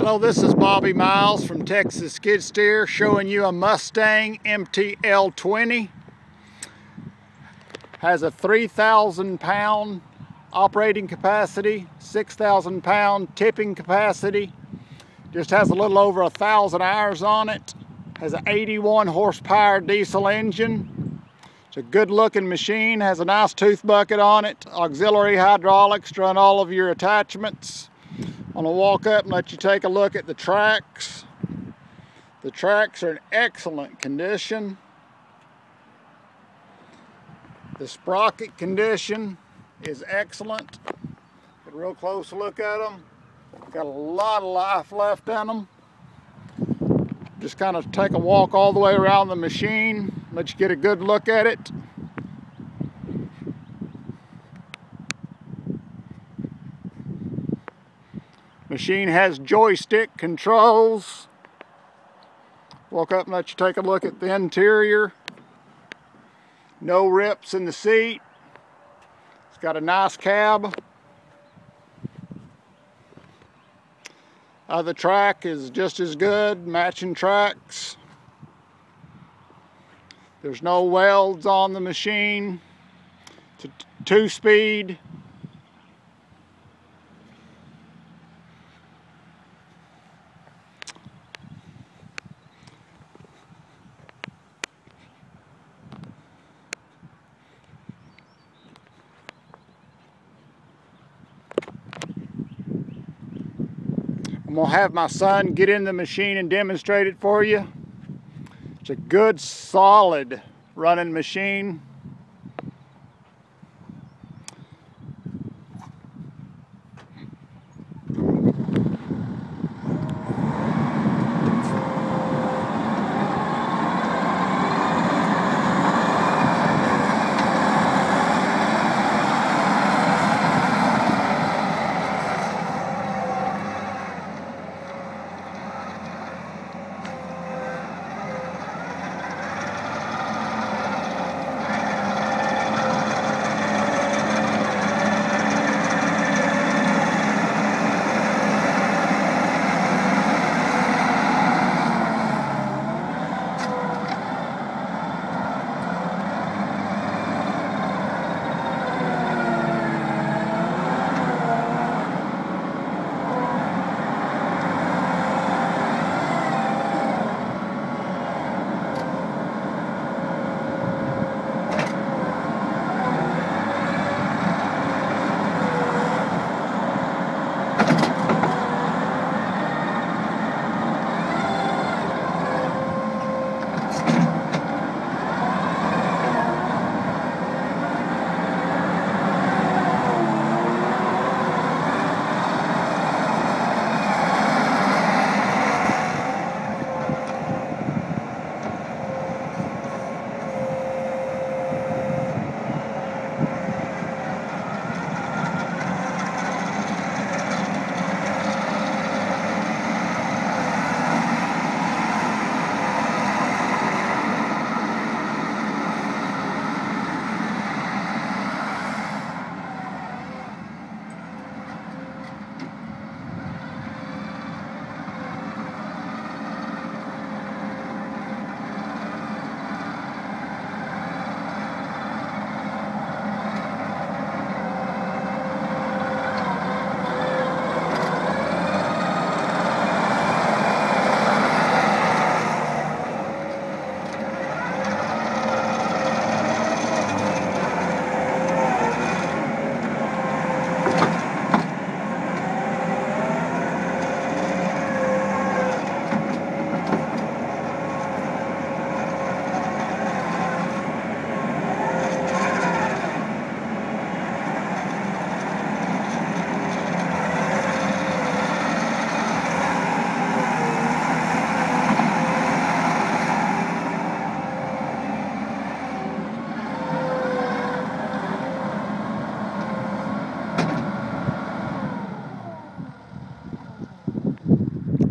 Hello, this is Bobby Miles from Texas Skid Steer showing you a Mustang MTL20. Has a 3,000 pound operating capacity, 6,000 pound tipping capacity. Just has a little over 1,000 hours on it. Has an 81 horsepower diesel engine. It's a good looking machine, has a nice tooth bucket on it, auxiliary hydraulics to run all of your attachments. I'm going to walk up and let you take a look at the tracks. The tracks are in excellent condition. The sprocket condition is excellent. Get a real close look at them. Got a lot of life left in them. Just kind of take a walk all the way around the machine, let you get a good look at it. Machine has joystick controls. Walk up and let you take a look at the interior. No rips in the seat. It's got a nice cab. The track is just as good, matching tracks. There's no welds on the machine. It's a 2-speed. I'm going to have my son get in the machine and demonstrate it for you. It's a good, solid running machine.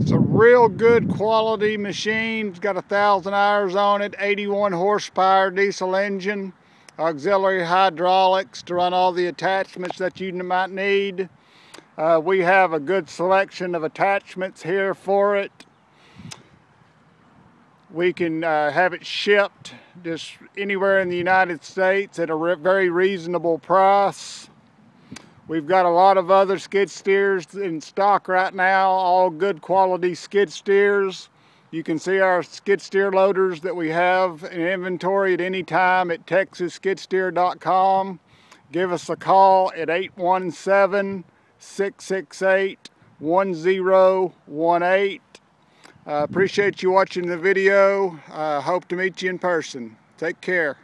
It's a real good quality machine. It's got 1,000 hours on it, 81 horsepower diesel engine, auxiliary hydraulics to run all the attachments that you might need. We have a good selection of attachments here for it. We can have it shipped just anywhere in the United States at a very reasonable price. We've got a lot of other skid steers in stock right now, all good quality skid steers. You can see our skid steer loaders that we have in inventory at any time at texasskidsteer.com. Give us a call at 817-668-1018. Appreciate you watching the video. Hope to meet you in person. Take care.